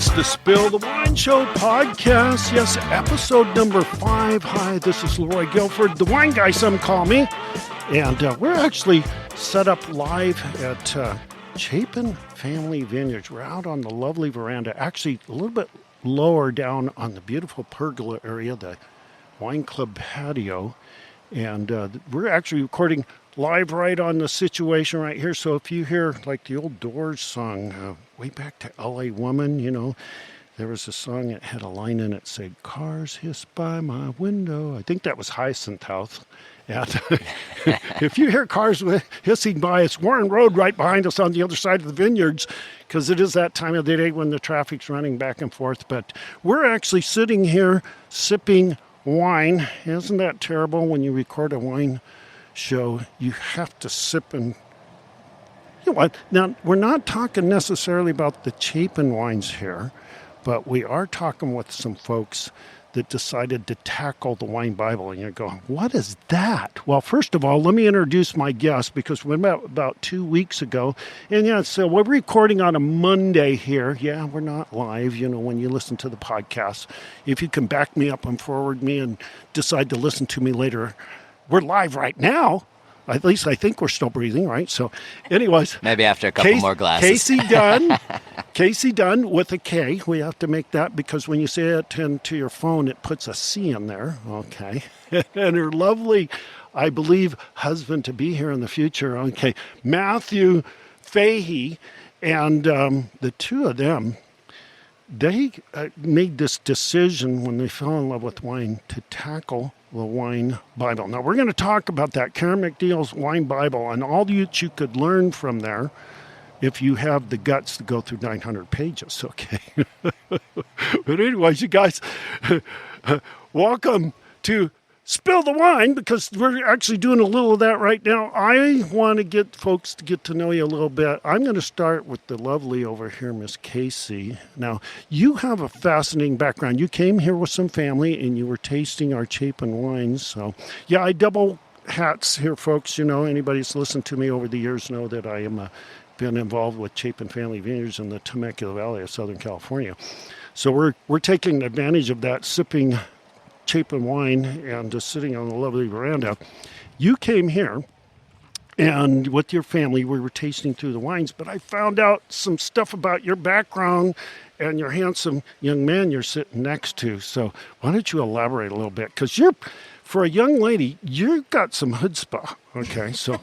It's the Spill the Wine Show podcast. Yes, episode number 5. Hi, this is Leroy Guilford, the wine guy, some call me. And we're actually set up live at Chapin Family Vineyards. We're out on the lovely veranda, actually a little bit lower down on the beautiful pergola area, the wine club patio. And we're actually recording live right on the situation right here. So if you hear like the old Doors song, way back to L.A. Woman, you know, there was a song that had a line in it that said, "Cars hiss by my window." I think that was Hyacinth House. And if you hear cars hissing by, it's Warren Road right behind us on the other side of the vineyards, because it is that time of the day when the traffic's running back and forth. But we're actually sitting here sipping wine. Isn't that terrible when you record a wine show? You have to sip and... You know what? Now, we're not talking necessarily about the Chapin wines here, but we are talking with some folks that decided to tackle the Wine Bible. And you're going, what is that? Well, first of all, let me introduce my guest, because we met about 2 weeks ago. And yeah, so we're recording on a Monday here. Yeah, we're not live, you know, when you listen to the podcast. If you can back me up and forward me and decide to listen to me later, we're live right now. At least I think we're still breathing, right? So anyways. Maybe after a couple more glasses. Kasey Dunn. Kasey Dunn with a K. We have to make that because when you say it into your phone, it puts a C in there. Okay. And her lovely, I believe, husband to be here in the future. Okay. Matthew Fahey. And the two of them, they made this decision when they fell in love with wine to tackle the Wine Bible. Now, we're going to talk about that, Karen MacNeil's Wine Bible, and all that you could learn from there if you have the guts to go through 900 pages, okay? But anyways, you guys, welcome to Spill the Wine, because we're actually doing a little of that right now. I want to get folks to get to know you a little bit. I'm going to start with the lovely over here, Miss Kasey. Now, you have a fascinating background. You came here with some family, and you were tasting our Chapin wines. So, yeah, I double hats here, folks. You know, anybody that's listened to me over the years know that I am been involved with Chapin Family Vineyards in the Temecula Valley of Southern California. So we're taking advantage of that, sipping Chapin wine and just sitting on the lovely veranda. You came here, and with your family, we were tasting through the wines, but I found out some stuff about your background and your handsome young man you're sitting next to. So why don't you elaborate a little bit? Because for a young lady, you've got some chutzpah. Okay, so...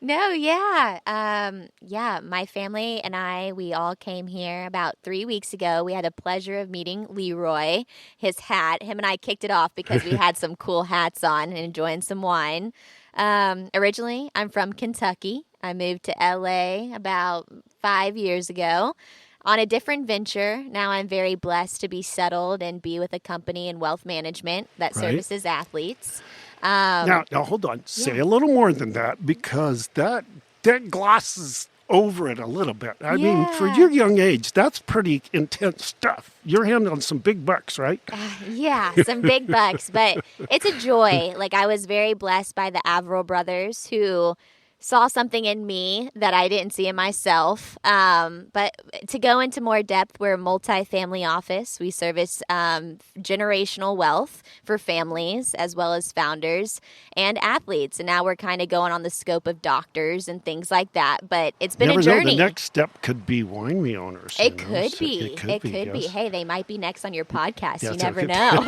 No, yeah. My family and we all came here about 3 weeks ago. We had the pleasure of meeting Leroy, his hat. Him and I kicked it off because we had some cool hats on and enjoying some wine. Originally, I'm from Kentucky. I moved to LA about 5 years ago on a different venture. Now I'm very blessed to be settled and be with a company in wealth management that services athletes. Now, hold on. Say a little more than that, because that glosses over it a little bit. I mean, for your young age, that's pretty intense stuff. You're handling some big bucks, right? Yeah, some big bucks, but it's a joy. Like, I was very blessed by the Averill brothers, who saw something in me that I didn't see in myself. But to go into more depth, we're a multi-family office. We service generational wealth for families as well as founders and athletes. And now we're kind of going on the scope of doctors and things like that. But it's been a journey. The next step could be winery owners. It could be. It could be. Hey, they might be next on your podcast. Yes, you never know.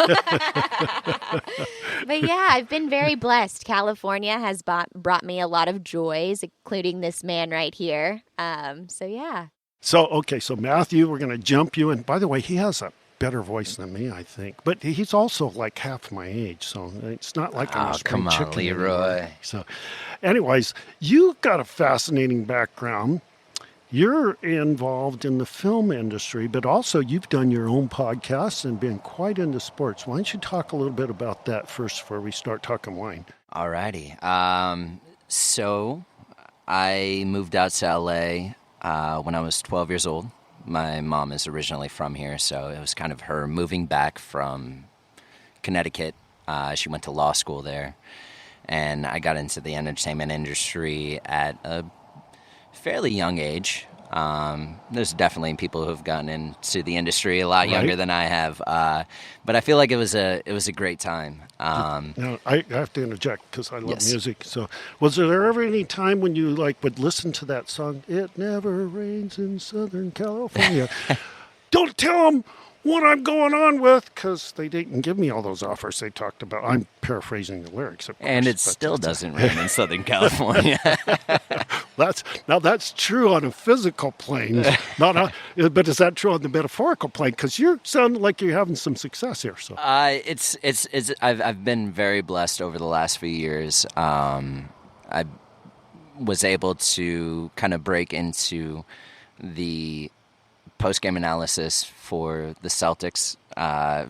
But yeah, I've been very blessed. California has brought me a lot of joys, including this man right here. So Matthew, we're going to jump you. And by the way, he has a better voice than me, I think. But he's also like half my age, so it's not like I'm a spring chicken. Come on, Leroy. Anymore. So anyways, you've got a fascinating background. You're involved in the film industry, but also you've done your own podcast and been quite into sports. Why don't you talk a little bit about that first before we start talking wine? All righty. So I moved out to L.A. When I was 12 years old. My mom is originally from here, so it was kind of her moving back from Connecticut. She went to law school there, and I got into the entertainment industry at a fairly young age. There's definitely people who have gotten into the industry a lot younger than I have, but I feel like it was a great time. Now, I have to interject because I love music. So, was there ever any time when you would listen to that song? It never rains in Southern California. Don't tell them what I'm going on with, because they didn't give me all those offers they talked about. I'm paraphrasing the lyrics, of course. And it still doesn't rain in Southern California. That's true on a physical plane, but is that true on the metaphorical plane? Because you sound like you're having some success here. So I've been very blessed over the last few years. I was able to kind of break into the post-game analysis for the Celtics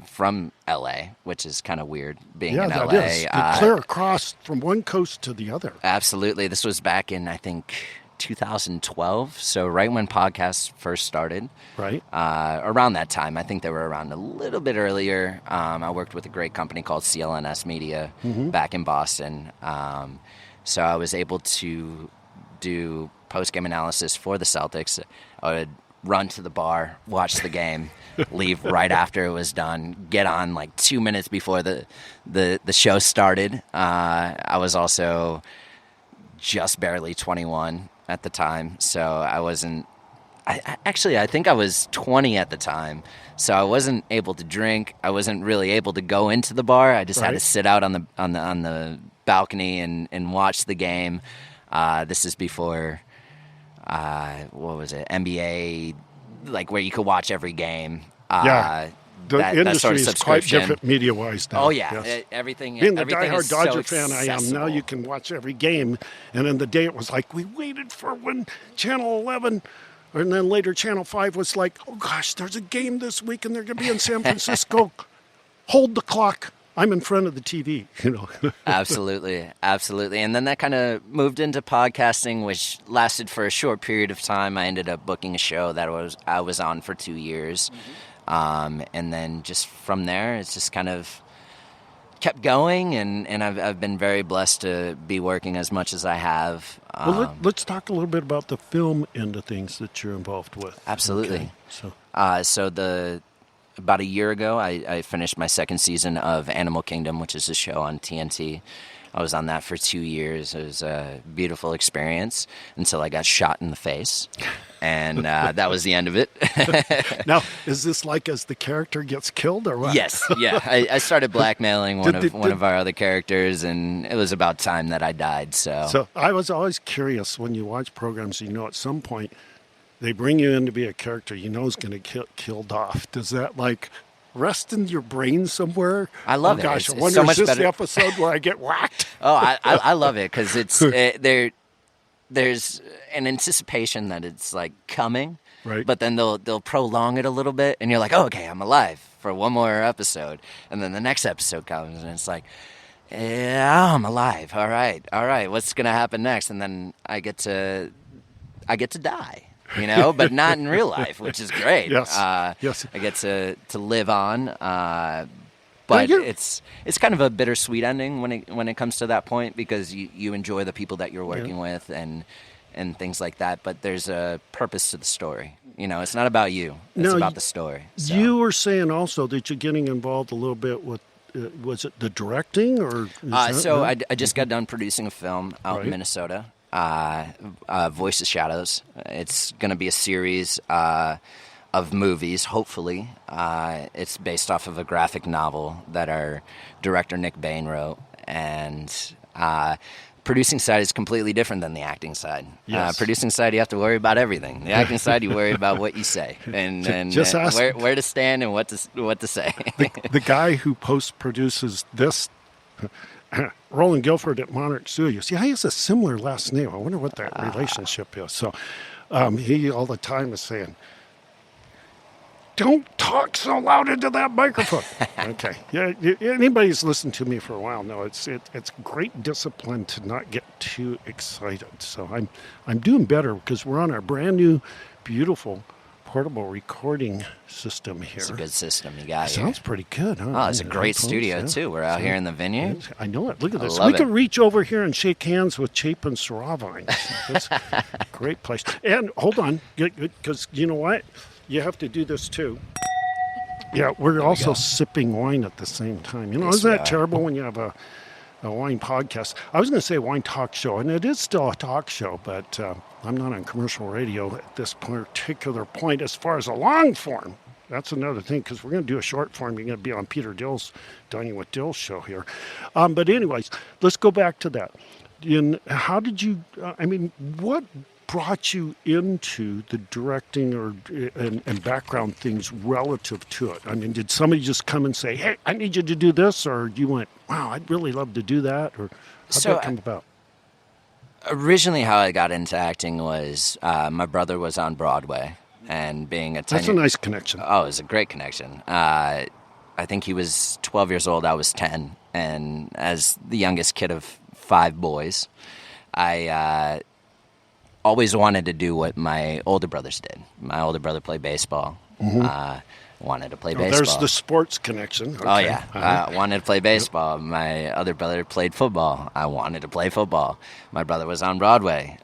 from LA, which is kind of weird being in LA. That is. Clear across from one coast to the other. Absolutely. This was back in, I think, 2012. So right when podcasts first started. Right. Around that time. I think they were around a little bit earlier. I worked with a great company called CLNS Media back in Boston. So I was able to do post-game analysis for the Celtics. I would run to the bar, watch the game, leave right after it was done, get on like 2 minutes before the show started. I was also just barely 21 at the time, so I wasn't. I think I was 20 at the time, so I wasn't able to drink. I wasn't really able to go into the bar. I just had to sit out on the balcony and watch the game. This is before. What was it? NBA, like where you could watch every game. The industry that sort of is quite different media-wise now. Oh yeah, yes. Everything. Being the everything diehard is Dodger so fan I am accessible. now, you can watch every game. And in the day, it was like we waited for when Channel 11, and then later Channel 5 was like, oh gosh, there's a game this week, and they're going to be in San Francisco. Hold the clock. I'm in front of the TV, Absolutely. And then that kind of moved into podcasting, which lasted for a short period of time. I ended up booking a show that I was on for 2 years. And then just from there, it's just kind of kept going, and I've been very blessed to be working as much as I have. Well, let's talk a little bit about the film end of things that you're involved with. Absolutely. Okay. So about a year ago, I finished my second season of Animal Kingdom, which is a show on TNT. I was on that for 2 years. It was a beautiful experience until I got shot in the face, and that was the end of it. Now, is this like as the character gets killed or what? Yes, yeah. I started blackmailing one of our other characters, and it was about time that I died. So I was always curious when you watch programs, at some point, they bring you in to be a character is going to get killed off. Does that rest in your brain somewhere? I love it. Gosh, It's I wonder so is much this better. the episode where I get whacked? Oh, I love it because it's there's an anticipation that it's coming, right? But then they'll prolong it a little bit, and you're like, oh, okay, I'm alive for one more episode, and then the next episode comes, and it's like, yeah, I'm alive. All right, what's gonna happen next? And then I get to die. But not in real life, which is great. Yes. I get to live on, but it's kind of a bittersweet ending when it comes to that point, because you enjoy the people that you're working with and things like that. But there's a purpose to the story. It's not about you; it's about the story. So. You were saying also that you're getting involved a little bit with. Was it the directing or? I just got done producing a film out in Minnesota. Voice of Shadows. It's going to be a series of movies, hopefully. It's based off of a graphic novel that our director Nick Bain wrote, and producing side is completely different than the acting side. Yes. Producing side, you have to worry about everything. The acting side, you worry about what you say and Just ask, where to stand and what to say. the guy who post-produces this, Roland Guilford at Monarch Studios. Yeah, he has a similar last name. I wonder what that relationship is. So he all the time is saying, don't talk so loud into that microphone. Okay. Yeah. Anybody who's listened to me for a while know it's great discipline to not get too excited. So I'm doing better because we're on our brand new, beautiful portable recording system here. It's a good system you got here. Sounds pretty good, huh? Oh, it's a great studio, too. We're out here in the vineyard. I know it. Look at this. love We can it. reach over here and shake hands with Chapin Saravine. That's a great place. And hold on, because you know what? You have to do this, too. Yeah, we're also sipping wine at the same time. You know, Yes, isn't we that are. terrible when you have a wine podcast? I was going to say wine talk show, and it is still a talk show, but I'm not on commercial radio at this particular point as far as a long form. That's another thing, because we're going to do a short form. You're going to be on Peter Dill's Dining with Dill show here. But anyways, let's go back to that. How did you, what brought you into the directing and background things relative to it? I mean, did somebody just come and say, hey, I need you to do this? Or you went, wow, I'd really love to do that? Or how'd that come about? Originally, how I got into acting was my brother was on Broadway, and being a 10 That's a nice connection. Oh, it was a great connection. I think he was 12 years old, I was 10, and as the youngest kid of 5 boys, I always wanted to do what my older brothers did. My older brother played baseball. Wanted to play baseball. There's the sports connection. Okay. Oh, yeah. Wanted to play baseball. My other brother played football. I wanted to play football. My brother was on Broadway.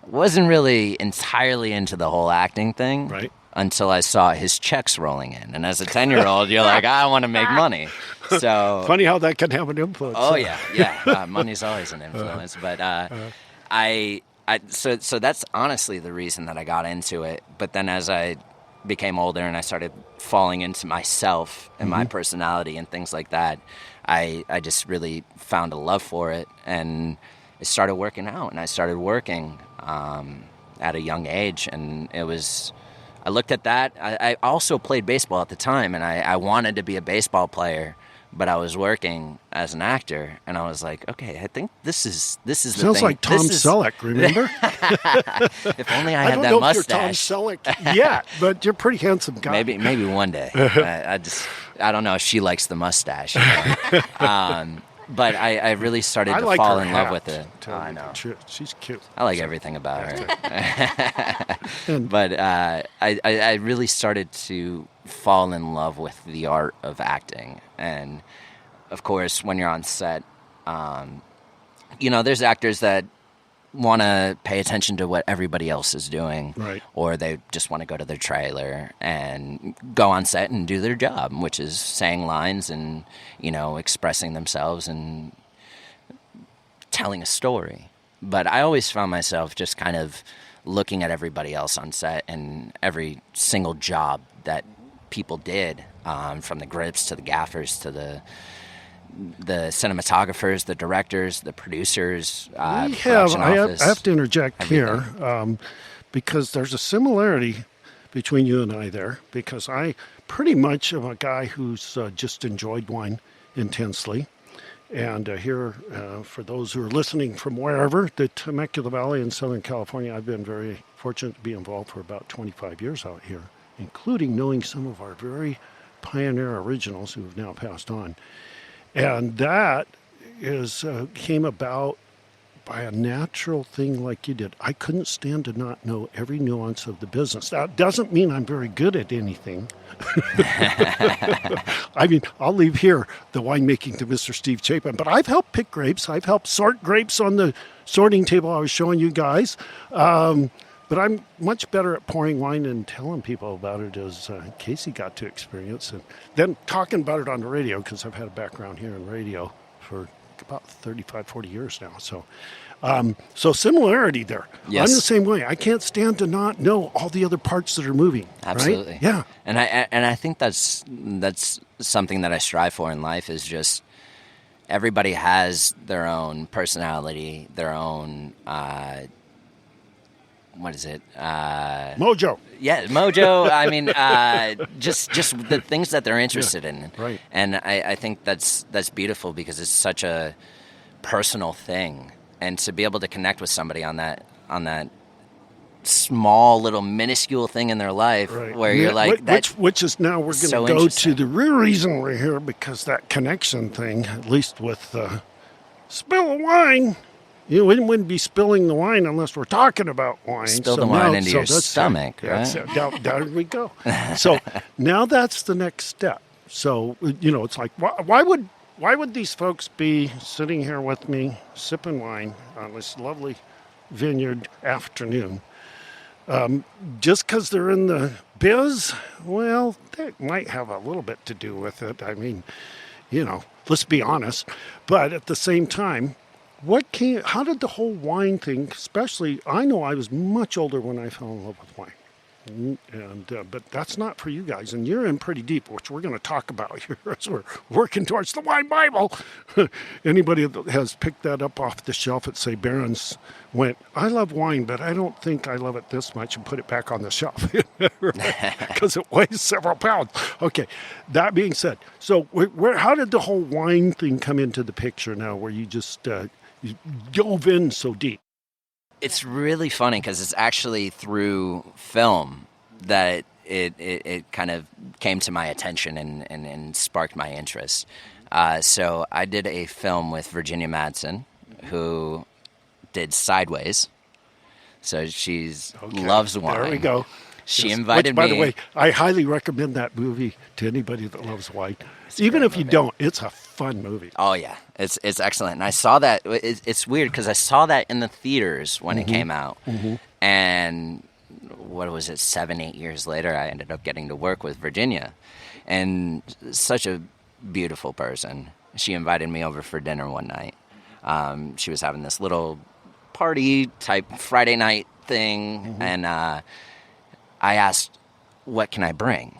Wasn't really entirely into the whole acting thing. Right. Until I saw his checks rolling in. And as a 10-year-old, you're like, I want to make money. So Funny how that can have an influence. Oh, yeah. Money's always an influence. But so that's honestly the reason that I got into it. But then as I became older and I started falling into myself and my personality and things like that, I just really found a love for it, and it started working out. And I started working at a young age, and I looked at that. I also played baseball at the time, and I wanted to be a baseball player, but I was working as an actor, and I was like, okay, I think this is the thing. Sounds like Tom Selleck, remember? If only I had that don't know mustache. if you're Tom Selleck yet, but you're a pretty handsome guy. Maybe one day. I don't know if she likes the mustache. But I really started to like fall her in love hat, with it. to tell you the truth. She's cute. I like everything about her. But I really started to fall in love with the art of acting. And, of course, when you're on set, there's actors that want to pay attention to what everybody else is doing. Right. Or they just want to go to their trailer and go on set and do their job, which is saying lines and, expressing themselves and telling a story. But I always found myself just kind of looking at everybody else on set and every single job that people did, from the grips to the gaffers to the cinematographers, the directors, the producers. I have to interject everything. here because there's a similarity between you and I there, because I pretty much am a guy who's just enjoyed wine intensely. And here, for those who are listening from wherever, the Temecula Valley in Southern California, I've been very fortunate to be involved for about 25 years out here, including knowing some of our very pioneer originals who have now passed on. And that came about by a natural thing like you did. I couldn't stand to not know every nuance of the business. That doesn't mean I'm very good at anything. I mean, I'll leave here the winemaking to Mr. Steve Chapin, but I've helped pick grapes. I've helped sort grapes on the sorting table I was showing you guys. But I'm much better at pouring wine and telling people about it, as Kasey got to experience. And then talking about it on the radio, because I've had a background here in radio for about 35, 40 years now. So similarity there. Yes. I'm the same way. I can't stand to not know all the other parts that are moving. Absolutely. Right? Yeah. And I think that's something that I strive for in life, is just everybody has their own personality, their own what is it? Mojo. Yeah, mojo. I mean, just the things that they're interested in. Right. And I think that's beautiful, because it's such a personal thing, and to be able to connect with somebody on that small little minuscule thing in their life, Right. where you're like, which is now we're going to so go to interesting. the real reason we're here, because that connection thing, at least with spill of wine, You wouldn't be spilling the wine unless we're talking about wine. Spill the wine into your that's stomach, it. right? There we go. So now that's the next step. So, it's like, why would these folks be sitting here with me sipping wine on this lovely vineyard afternoon? Just because they're in the biz? Well, that might have a little bit to do with it. I mean, let's be honest. But at the same time, how did the whole wine thing, especially, I know I was much older when I fell in love with wine. But that's not for you guys, and you're in pretty deep, which we're going to talk about here as we're working towards the Wine Bible. Anybody that has picked that up off the shelf at, say, Barron's went, I love wine, but I don't think I love it this much, and put it back on the shelf because it weighs several pounds. Okay, that being said, so how did the whole wine thing come into the picture now, where you just you dove in so deep? It's really funny because it's actually through film that it kind of came to my attention and sparked my interest. So I did a film with Virginia Madsen, who did Sideways. So she's loves wine. There we go. She invited me. By the way, I highly recommend that movie to anybody that loves wine. Even if you don't, it's a fun movie. Oh yeah, it's excellent. And I saw that. It's weird because I saw that in the theaters when it came out, and what was it? 7-8 years later, I ended up getting to work with Virginia, and such a beautiful person. She invited me over for dinner one night. She was having this little party type Friday night thing, and I asked, what can I bring?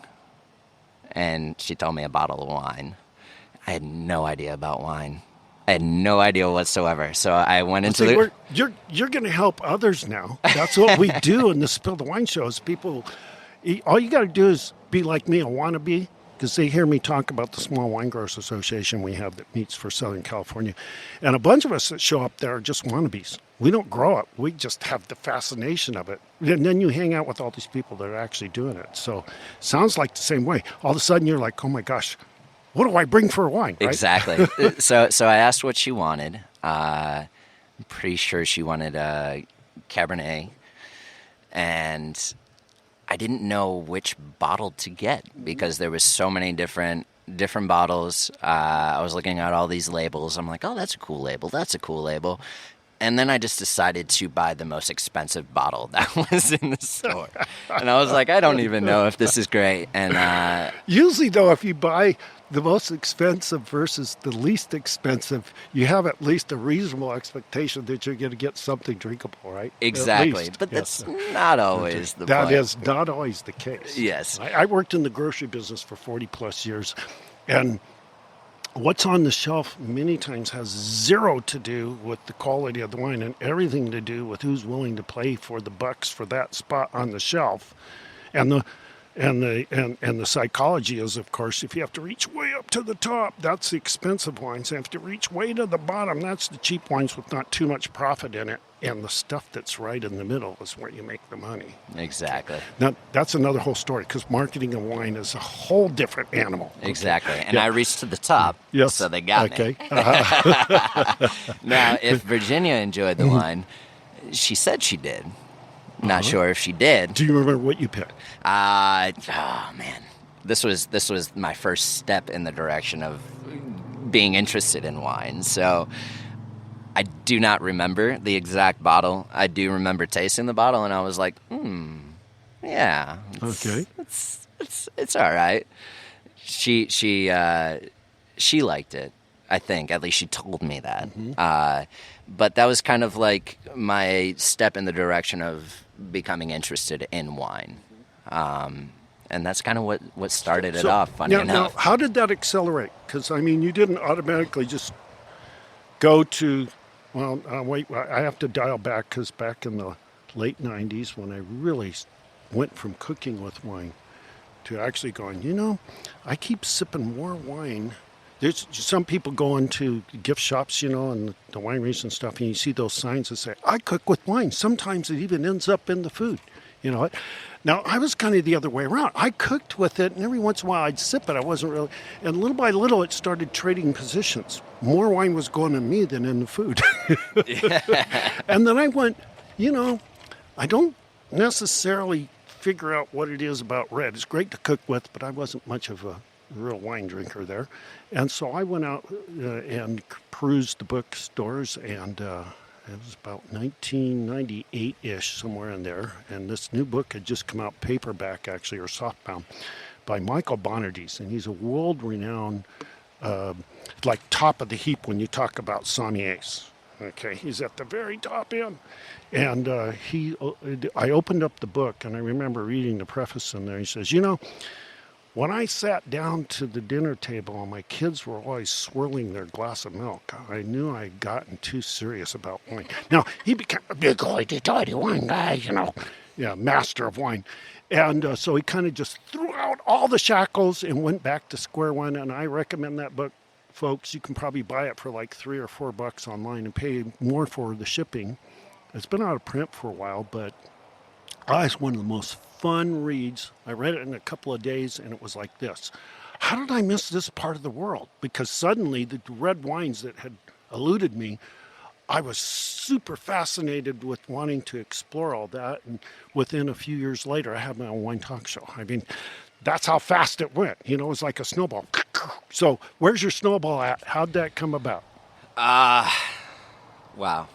And she told me a bottle of wine. I had no idea about wine. I had no idea whatsoever. So I went into You're going to help others now. That's what we do in the Spill the Wine shows. People, all you got to do is be like me, a wannabe, because they hear me talk about the Small Wine Growers Association we have that meets for Southern California. And a bunch of us that show up there are just wannabes. We don't grow up. We just have the fascination of it. And then you hang out with all these people that are actually doing it. So sounds like the same way. All of a sudden you're like, oh my gosh, what do I bring for a wine? Right? Exactly. So I asked what she wanted. I'm pretty sure she wanted a Cabernet. And I didn't know which bottle to get because there was so many different bottles. I was looking at all these labels. I'm like, oh, that's a cool label. That's a cool label. And then I just decided to buy the most expensive bottle that was in the store. And I was like, I don't even know if this is great. And usually, though, if you buy the most expensive versus the least expensive, you have at least a reasonable expectation that you're going to get something drinkable, right? Exactly. But that's not always the point. That is not always the case. Yes. I worked in the grocery business for 40 plus years, and what's on the shelf many times has zero to do with the quality of the wine and everything to do with who's willing to pay for the bucks for that spot on the shelf. And the psychology is, of course, if you have to reach way up to the top, that's the expensive wines. If you have to reach way to the bottom, that's the cheap wines with not too much profit in it. And the stuff that's right in the middle is where you make the money. Exactly. Now, that's another whole story, because marketing of wine is a whole different animal. Exactly. And I reached to the top, so they got me. Now, if Virginia enjoyed the wine, she said she did. Not sure if she did. Do you remember what you picked? Oh man, this was my first step in the direction of being interested in wine. So I do not remember the exact bottle. I do remember tasting the bottle, and I was like, yeah, it's all right. She liked it. I think, at least she told me that. But that was kind of like my step in the direction of becoming interested in wine. And that's kind of what started it off, funny enough. Now, how did that accelerate? Because, I mean, you didn't automatically just go to, wait, I have to dial back, because back in the late 90s when I really went from cooking with wine to actually going, I keep sipping more wine. There's some people go into gift shops, and the wineries and stuff, and you see those signs that say, I cook with wine. Sometimes it even ends up in the food. You know what? Now, I was kind of the other way around. I cooked with it, and every once in a while I'd sip it. I wasn't really... And little by little, it started trading positions. More wine was going to me than in the food. And then I went, I don't necessarily figure out what it is about red. It's great to cook with, but I wasn't much of a real wine drinker there. And so I went out and perused the bookstores, and it was about 1998-ish, somewhere in there. And this new book had just come out, paperback actually, or softbound, by Michael Bonardies. And he's a world-renowned, like top of the heap when you talk about sommeliers. Okay, he's at the very top end. And I opened up the book, and I remember reading the preface in there. He says, when I sat down to the dinner table and my kids were always swirling their glass of milk, I knew I'd gotten too serious about wine. Now, he became a big, hoity-toity wine guy, master of wine. And so he kind of just threw out all the shackles and went back to square one. And I recommend that book, folks. You can probably buy it for like $3 or $4 online and pay more for the shipping. It's been out of print for a while, but it's one of the most fun reads. I read it in a couple of days, and it was like this. How did I miss this part of the world? Because suddenly the red wines that had eluded me, I was super fascinated with wanting to explore all that. And within a few years later, I had my own wine talk show. I mean, that's how fast it went. It was like a snowball. So where's your snowball at? How'd that come about? Wow.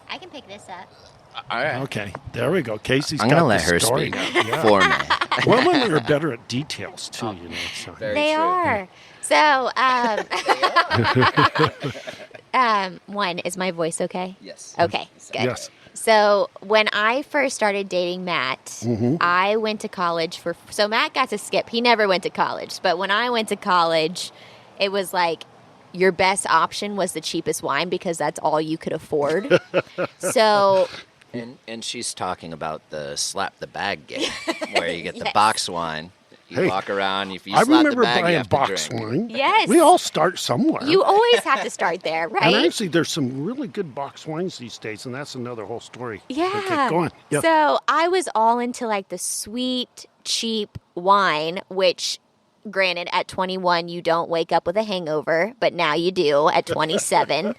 I can pick this up. All right. Okay, there we go. Kasey's I'm got going to let the her story speak now. for me. Well, women are better at details, too, So. Very They true. are. So, one, is my voice okay? Yes. Okay, good. Yes. So when I first started dating Matt, I went to college so Matt got to skip. He never went to college. But when I went to college, it was like your best option was the cheapest wine because that's all you could afford. So... And she's talking about the slap the bag game, where you get the box wine. You walk around, if you I slap the remember bag, you buying have box to drink. wine. Yes. We all start somewhere. You always have to start there, right? And actually, there's some really good box wines these days, and that's another whole story. Yeah. Okay, go on. Yeah. So I was all into like the sweet, cheap wine, which granted at 21 you don't wake up with a hangover, but now you do at 27.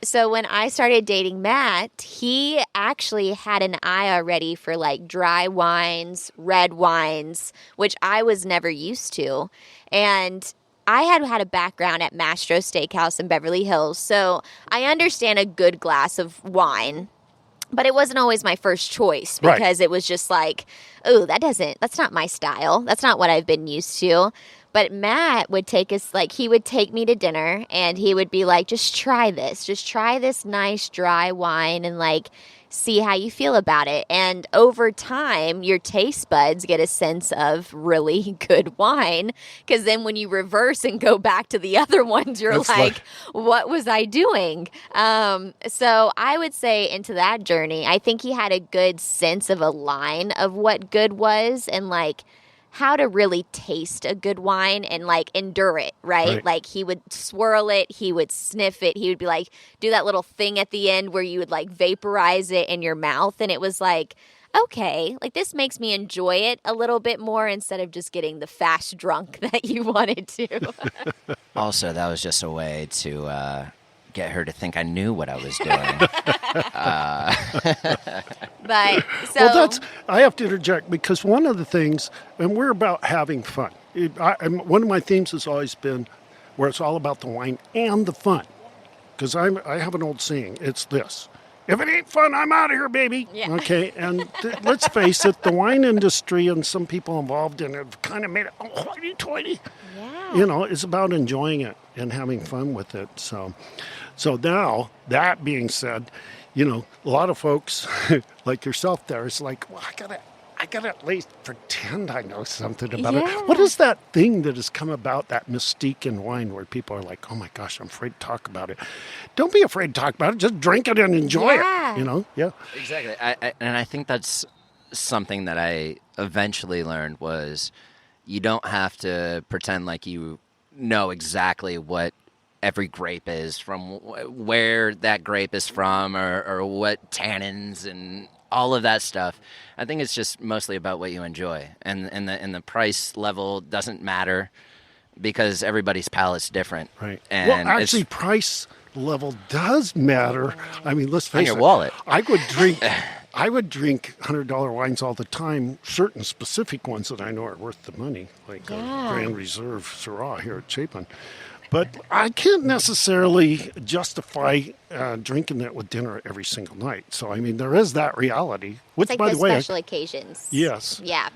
So when I started dating Matt, he actually had an eye already for like dry wines, red wines, which I was never used to. And I had a background at Mastro Steakhouse in Beverly Hills, so I understand a good glass of wine. But it wasn't always my first choice because it was just like, oh, that's not my style. That's not what I've been used to. But Matt would he would take me to dinner and he would be like, just try this nice dry wine and like see how you feel about it. And over time, your taste buds get a sense of really good wine. Because then when you reverse and go back to the other ones, you're like, what was I doing? So I would say into that journey, I think he had a good sense of a line of what good was and like how to really taste a good wine and like endure it, right? Like he would swirl it, he would sniff it, he would be like, do that little thing at the end where you would like vaporize it in your mouth. And it was like, okay, like this makes me enjoy it a little bit more instead of just getting the fast drunk that you wanted to. Also, that was just a way to get her to think I knew what I was doing. But so Well, I have to interject because one of the things, and we're about having fun. One of my themes has always been where it's all about the wine and the fun. Because I have an old saying, it's this. If it ain't fun, I'm out of here, baby. Yeah. Okay, and let's face it, the wine industry and some people involved in it have kind of made it hoity-toity. yeah. It's about enjoying it and having fun with it. So now, that being said, a lot of folks like yourself there is like, well, I gotta at least pretend I know something about it. Yeah. What is that thing that has come about, that mystique in wine where people are like, oh my gosh, I'm afraid to talk about it. Don't be afraid to talk about it. Just drink it and enjoy it. Yeah. Exactly. And I think that's something that I eventually learned was you don't have to pretend like you know exactly what every grape is, from where that grape is from, or what tannins and all of that stuff. I think it's just mostly about what you enjoy, and the price level doesn't matter because everybody's palate's different. Right. And Well, actually, price level does matter. I mean, let's on face your it. wallet. I would drink $100 wines all the time. Certain specific ones that I know are worth the money, like Grand Reserve Syrah here at Chapin. But I can't necessarily justify drinking that with dinner every single night. So, I mean, there is that reality. Which, It's like by the the way, special occasions. yes. Yeah.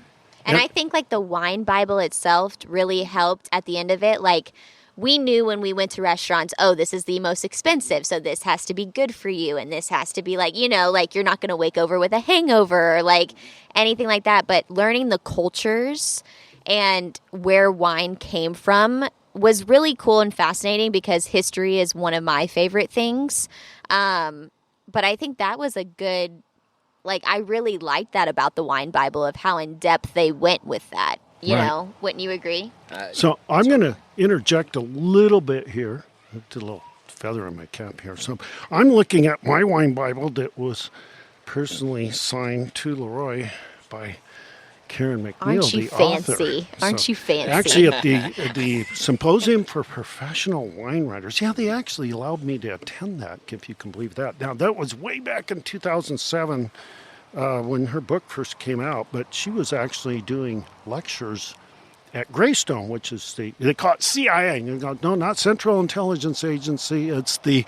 And Yep. I think like the wine Bible itself really helped at the end of it. Like we knew when we went to restaurants, oh, this is the most expensive. So this has to be good for you. And this has to be like, like you're not going to wake over with a hangover or like anything like that. But learning the cultures and where wine came from was really cool and fascinating because history is one of my favorite things. But I think that was a good, I really liked that about the wine Bible of how in depth they went with that. You Right. know, wouldn't you agree? So I'm going to interject a little bit here. Put a little feather in my cap here. So I'm looking at my wine Bible that was personally signed to Leroy by Karen MacNeil, Aren't you the author. fancy? Aren't you fancy? Actually, at the Symposium for Professional Wine Writers, they actually allowed me to attend that, if you can believe that. Now, that was way back in 2007 when her book first came out, but she was actually doing lectures at Greystone, which is they call it CIA. And you go, no, not Central Intelligence Agency. It's the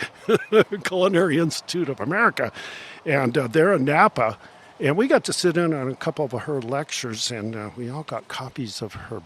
Culinary Institute of America. And they're in Napa. And we got to sit in on a couple of her lectures, and we all got copies of her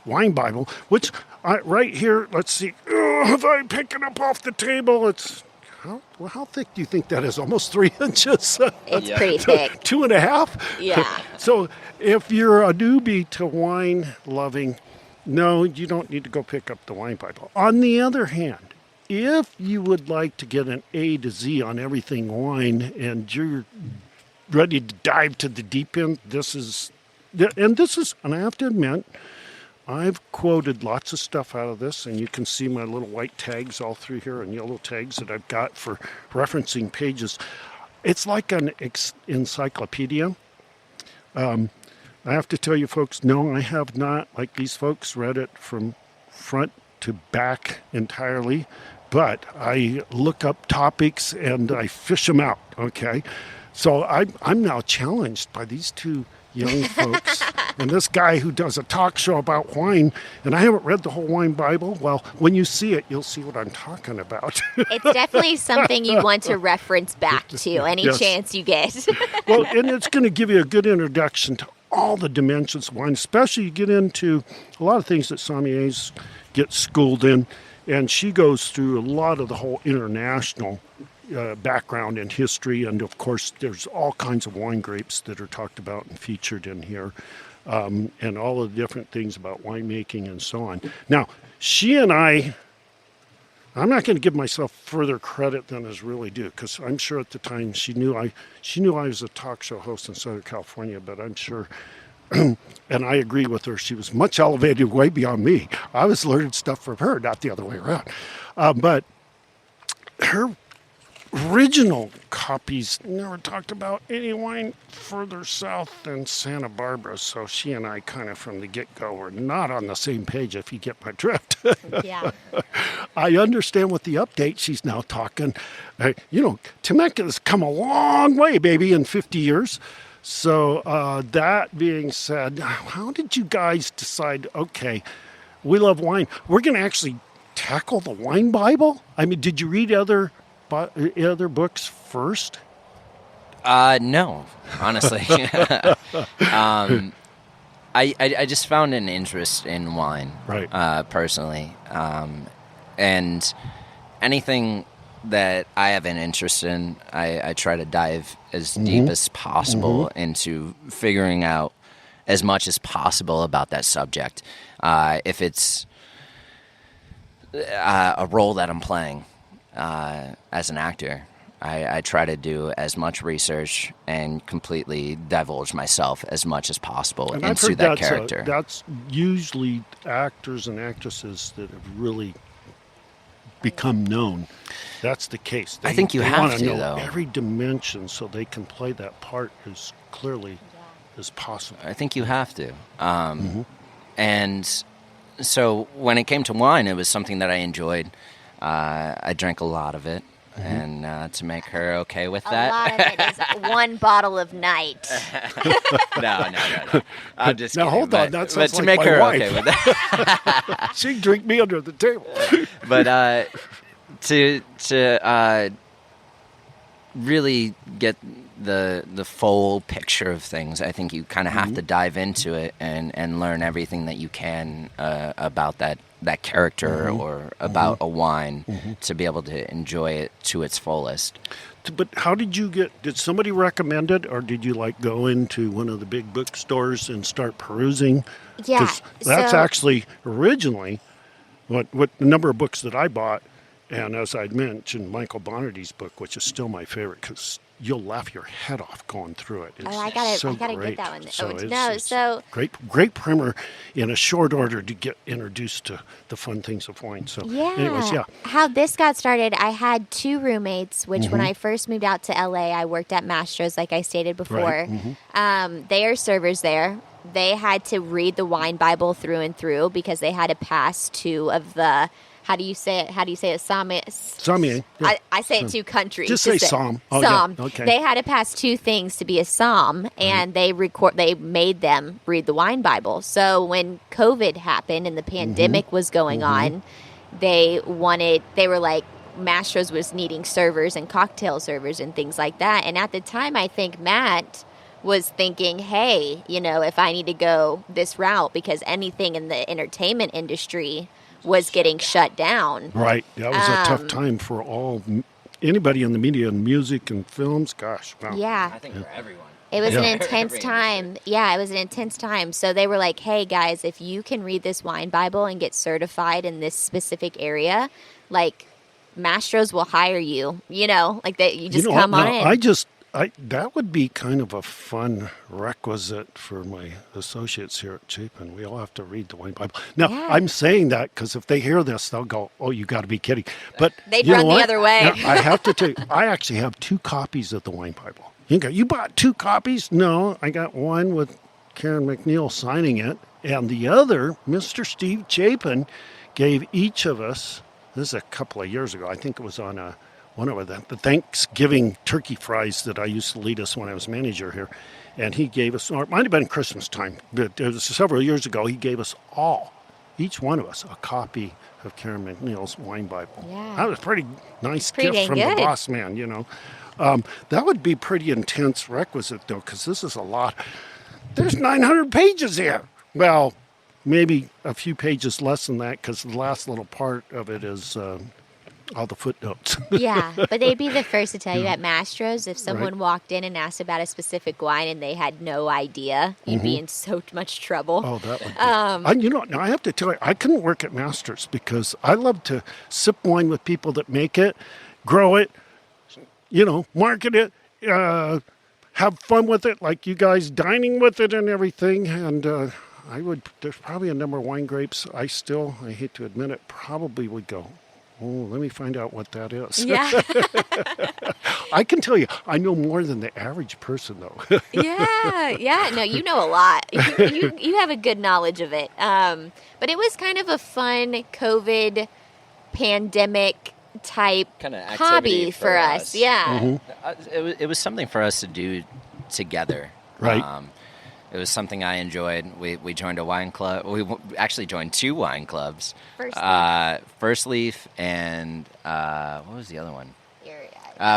wine Bible, which right here, let's see, if I pick it up off the table, it's, how thick do you think that is? Almost 3 inches? It's pretty thick. 2.5? Yeah. So if you're a newbie to wine loving, no, you don't need to go pick up the wine Bible. On the other hand, if you would like to get an A to Z on everything wine and you're ready to dive to the deep end, and I have to admit, I've quoted lots of stuff out of this, and you can see my little white tags all through here and yellow tags that I've got for referencing pages. It's like an encyclopedia. I have to tell you folks, no, I have not, like these folks, read it from front to back entirely, but I look up topics and I fish them out, okay? So I'm now challenged by these two young folks and this guy who does a talk show about wine, and I haven't read the whole wine Bible. Well, when you see it, you'll see what I'm talking about. It's definitely something you want to reference back to any Yes. chance you get. Well, and it's going to give you a good introduction to all the dimensions of wine, especially you get into a lot of things that sommeliers get schooled in, and she goes through a lot of the whole international background and history, and of course there's all kinds of wine grapes that are talked about and featured in here, and all of the different things about winemaking and so on. Now, she and I'm not going to give myself further credit than is really due, because I'm sure at the time she knew I was a talk show host in Southern California, but I'm sure, and I agree with her, she was much elevated way beyond me. I was learning stuff from her, not the other way around. But her original copies never talked about any wine further south than Santa Barbara, so she and I kind of from the get-go were not on the same page, if you get my drift. Yeah. I understand with the update she's now talking. Temecula's come a long way, baby, in 50 years. So that being said, how did you guys decide, okay, we love wine, we're going to actually tackle the wine Bible? I mean, did you read other books first? No, honestly. I just found an interest in wine, Right. Personally, and anything that I have an interest in, I try to dive as deep as possible into figuring out as much as possible about that subject. If it's a role that I'm playing as an actor, I try to do as much research and completely divulge myself as much as possible And I've into heard that character. That's usually actors and actresses that have really become known. That's the case. I think you they have wanna to, know though. every dimension so they can play that part as clearly as possible. I think you have to. And so when it came to wine, it was something that I enjoyed. I drank a lot of it. And to make her okay with that. A lot of it is one bottle of night. No. I'm just Now, kidding. hold on. That But sounds to like make my her wife. okay with that. She'd drink me under the table. But to really get the full picture of things, I think you kind of have to dive into it and learn everything that you can about that character or about a wine to be able to enjoy it to its fullest. But how did somebody recommend it, or did you like go into one of the big bookstores and start perusing? Yeah. 'Cause that's so- actually originally what the number of books that I bought. And as I'd mentioned, Michael Bonnerty's book, which is still my favorite, because you'll laugh your head off going through it. It's I gotta so get great. that one. So So great primer in a short order to get introduced to the fun things of wine. So, anyways, yeah. How this got started, I had two roommates, which when I first moved out to LA, I worked at Mastro's, like I stated before. Right. They are servers there. They had to read the wine Bible through and through because they had to pass two of the, how do you say it? Sommelier. Yeah. I say it two countries. Just say Somm. Oh, Somm. yeah. Okay. They had to pass two things to be a Somm, and they made them read the wine Bible. So when COVID happened and the pandemic was going on, they were like, Mastro's was needing servers and cocktail servers and things like that. And at the time, I think Matt was thinking, hey, if I need to go this route, because anything in the entertainment industry was getting shut down. Right. That was a tough time for anybody in the media and music and films. Gosh. Wow. Yeah. I think for everyone. It was an Yeah. intense time. Yeah, it was an intense time. So they were like, hey, guys, if you can read this wine Bible and get certified in this specific area, like, Mastro's will hire you, like that. You just come on in. That would be kind of a fun requisite for my associates here at Chapin. We all have to read the wine Bible. Now, Yeah. I'm saying that because if they hear this, they'll go, "Oh, you got to be kidding!" But They'd you know run the what? other way. Now, I have to tell you, I actually have 2 copies of the wine Bible. You go, you bought 2 copies? No, I got one with Karen MacNeil signing it, and the other, Mr. Steve Chapin, gave each of us. This is a couple of years ago. I think it was on one of the Thanksgiving turkey fries that I used to lead us when I was manager here. And he gave us, or it might have been Christmas time, but it was several years ago, he gave us each one of us, a copy of Karen MacNeil's wine Bible. Yeah. That was a pretty nice Pretty gift from dang the good. boss man, That would be pretty intense requisite, though, because this is a lot. There's 900 pages here. Well, maybe a few pages less than that, because the last little part of it is all the footnotes. Yeah, but they'd be the first to tell you at Mastro's if someone Right. walked in and asked about a specific wine and they had no idea, you'd be in so much trouble. Oh, that would be. Now I have to tell you, I couldn't work at Masters because I love to sip wine with people that make it, grow it, market it, have fun with it, like you guys dining with it and everything. And there's probably a number of wine grapes I hate to admit it, probably would go, oh, let me find out what that is. Yeah. I can tell you, I know more than the average person, though. Yeah. No, you know a lot. You have a good knowledge of it. But it was kind of a fun COVID pandemic type Kind of hobby for us. Yeah. It was something for us to do together. Right. It was something I enjoyed. We joined a wine club. We actually joined 2 wine clubs. First Leaf and what was the other one?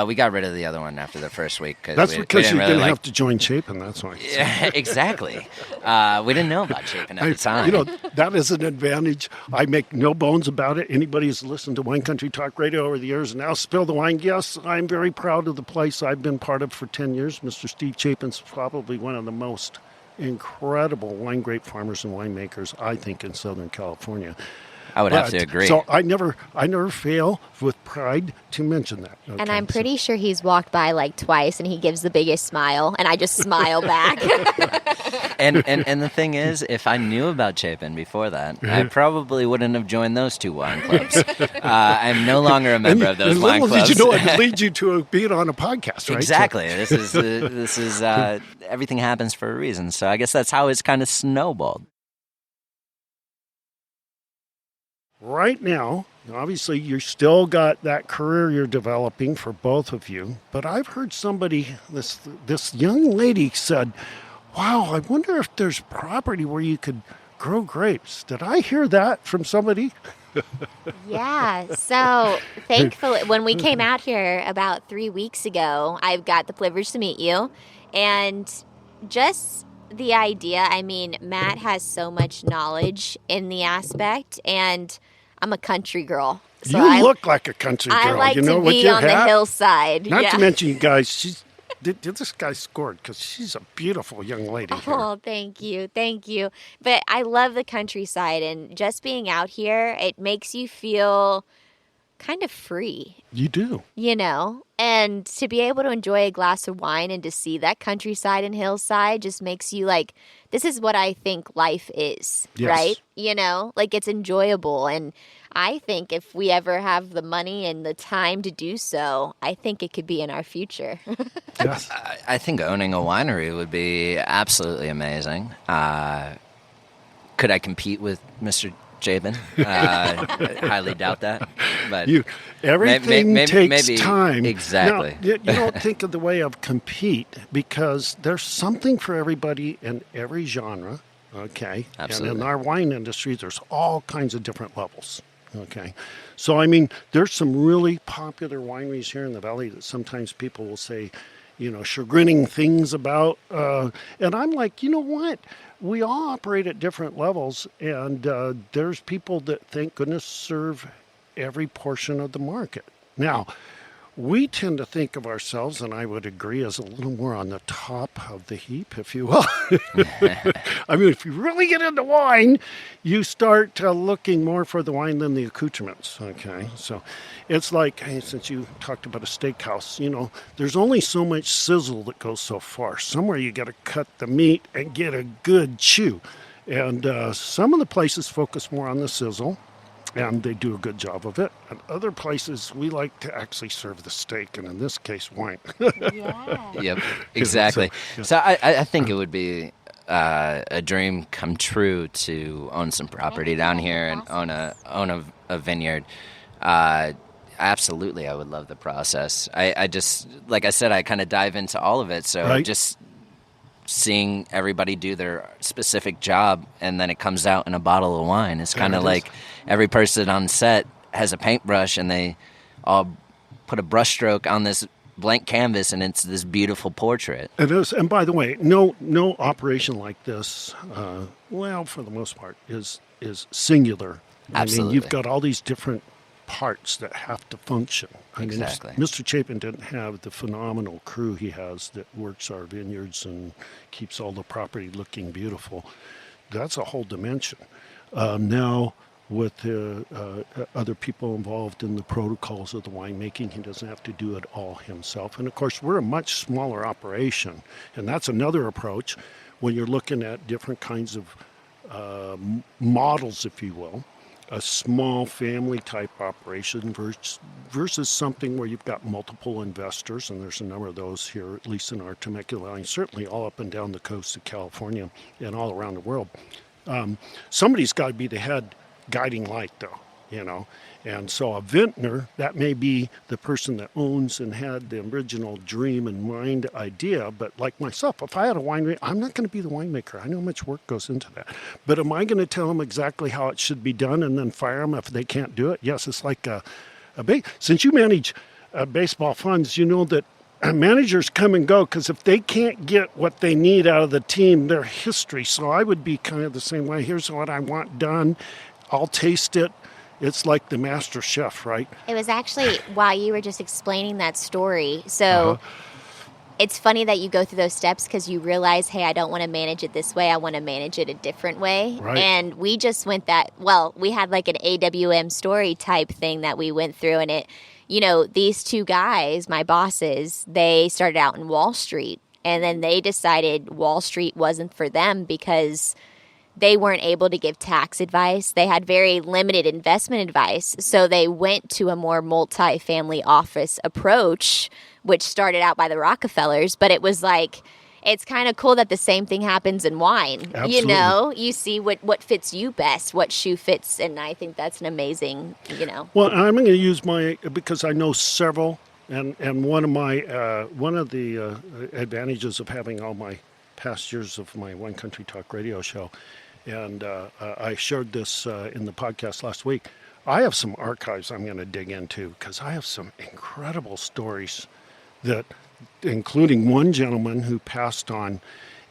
We got rid of the other one after the first week. That's we because you really didn't have to join Chapin, that's why. Yeah, exactly. We didn't know about Chapin at the time. That is an advantage. I make no bones about it. Anybody who's listened to Wine Country Talk Radio over the years and now Spill the Wine, yes, I'm very proud of the place I've been part of for 10 years. Mr. Steve Chapin's probably one of the most incredible wine grape farmers and winemakers, I think, in Southern California. I would have to agree. So I never fail with pride to mention that. Okay, And I'm pretty sure he's walked by like twice, and he gives the biggest smile, and I just smile back. And the thing is, if I knew about Chapin before that, I probably wouldn't have joined those two wine clubs. I'm no longer a member of those wine clubs. Did you know it leads you to being on a podcast, right? Exactly. So, this is everything happens for a reason. So I guess that's how it's kind of snowballed. Right now, obviously, you still got that career you're developing for both of you. But I've heard somebody, this young lady said, "Wow, I wonder if there's property where you could grow grapes." Did I hear that from somebody? Yeah. So thankfully, when we came out here about 3 weeks ago, I've got the privilege to meet you. And just the idea, I mean, Matt has so much knowledge in the aspect, and I'm a country girl. So You look like a country girl. I like you know, to be on the hillside. Not yeah. to mention, you guys, this guy scored because she's a beautiful young lady here. Oh, thank you. Thank you. But I love the countryside, and just being out here, it makes you feel kind of free. You do. You know, and to be able to enjoy a glass of wine and to see that countryside and hillside just makes you like, this is what I think life is, Yes. right? You know, like it's enjoyable. And I think if we ever have the money and the time to do so, I think it could be in our future. Yes. I think owning a winery would be absolutely amazing. Could I compete with Mr. Chapin? Highly doubt that. But Everything takes maybe, time. Exactly. Now, you don't think of the way of compete because there's something for everybody in every genre. Okay. Absolutely. And in our wine industry, there's all kinds of different levels. Okay. So, I mean, there's some really popular wineries here in the valley that sometimes people will say, you know, chagrining things about. And I'm like, you know what? We all operate at different levels, and there's people that, thank goodness, serve every portion of the market. Now, we tend to think of ourselves, and I would agree, as a little more on the top of the heap, if you will. I mean, if you really get into wine, you start looking more for the wine than the accoutrements, okay? So it's like, hey, since you talked about a steakhouse, you know, there's only so much sizzle that goes so far. Somewhere you got to cut the meat and get a good chew. And some of the places focus more on the sizzle, and they do a good job of it. And other places, we like to actually serve the steak, and in this case, wine. Yeah. Yep, exactly. So I think it would be a dream come true to own some property down here and own a vineyard. Absolutely, I would love the process. I just, like I said, I kind of dive into all of it. So just seeing everybody do their specific job, and then it comes out in a bottle of wine. It's kind of like every person on set has a paintbrush, and they all put a brush stroke on this blank canvas, and it's this beautiful portrait. It is. And by the way, no operation like this, well, for the most part, is singular. Absolutely. I mean, you've got all these different parts that have to function. Exactly. I mean, Mr. Chapin didn't have the phenomenal crew he has that works our vineyards and keeps all the property looking beautiful. That's a whole dimension. Now, with other people involved in the protocols of the winemaking, he doesn't have to do it all himself. And of course, we're a much smaller operation, and that's another approach when you're looking at different kinds of models, if you will. A small family type operation versus something where you've got multiple investors, and there's a number of those here, at least in our Temecula line, certainly all up and down the coast of California and all around the world. Somebody's got to be the head guiding light, though, you know. And so a vintner, that may be the person that owns and had the original dream and mind idea. But like myself, if I had a winery, I'm not going to be the winemaker. I know how much work goes into that. But am I going to tell them exactly how it should be done and then fire them if they can't do it? Yes, it's like since you manage baseball funds, you know that managers come and go because if they can't get what they need out of the team, they're history. So I would be kind of the same way. Here's what I want done. I'll taste it. It's like the master chef, right? It was actually while you were just explaining that story. So it's funny that you go through those steps because you realize, hey, I don't want to manage it this way. I want to manage it a different way. Right. And we just went we had like an AWM story type thing that we went through. And these two guys, my bosses, they started out in Wall Street. And then they decided Wall Street wasn't for them because they weren't able to give tax advice. They had very limited investment advice. So they went to a more multi-family office approach, which started out by the Rockefellers. But it was like, it's kind of cool that the same thing happens in wine. Absolutely. You see what fits you best, what shoe fits. And I think that's an amazing, Well, I'm going to use because I know several, and one of the advantages of having all my past years of my Wine Country Talk radio show, and I shared this in the podcast last week. I have some archives I'm going to dig into because I have some incredible stories that, including one gentleman who passed on,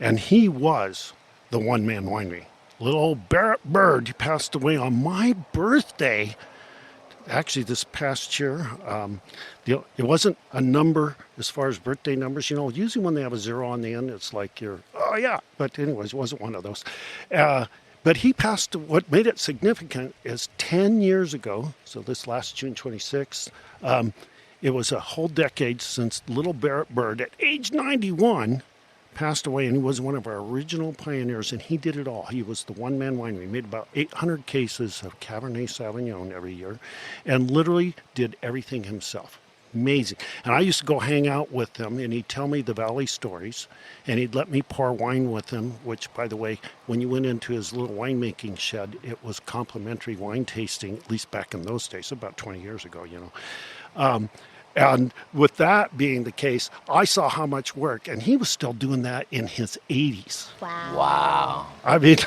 and he was the one-man winery. Little old Barrett Bird, he passed away on my birthday. Actually, this past year, it wasn't a number as far as birthday numbers. Usually when they have a 0 on the end, it's like oh yeah. But anyways, it wasn't one of those. But he passed. What made it significant is 10 years ago, so this last June 26th, it was a whole decade since little Barrett Bird, at age 91, passed away, and he was one of our original pioneers, and he did it all. He was the one-man winery. He made about 800 cases of Cabernet Sauvignon every year and literally did everything himself. Amazing. And I used to go hang out with him, and he'd tell me the valley stories, and he'd let me pour wine with him, which, by the way, when you went into his little winemaking shed, it was complimentary wine tasting, at least back in those days, about 20 years ago, And with that being the case, I saw how much work, and he was still doing that in his 80s. Wow. I mean,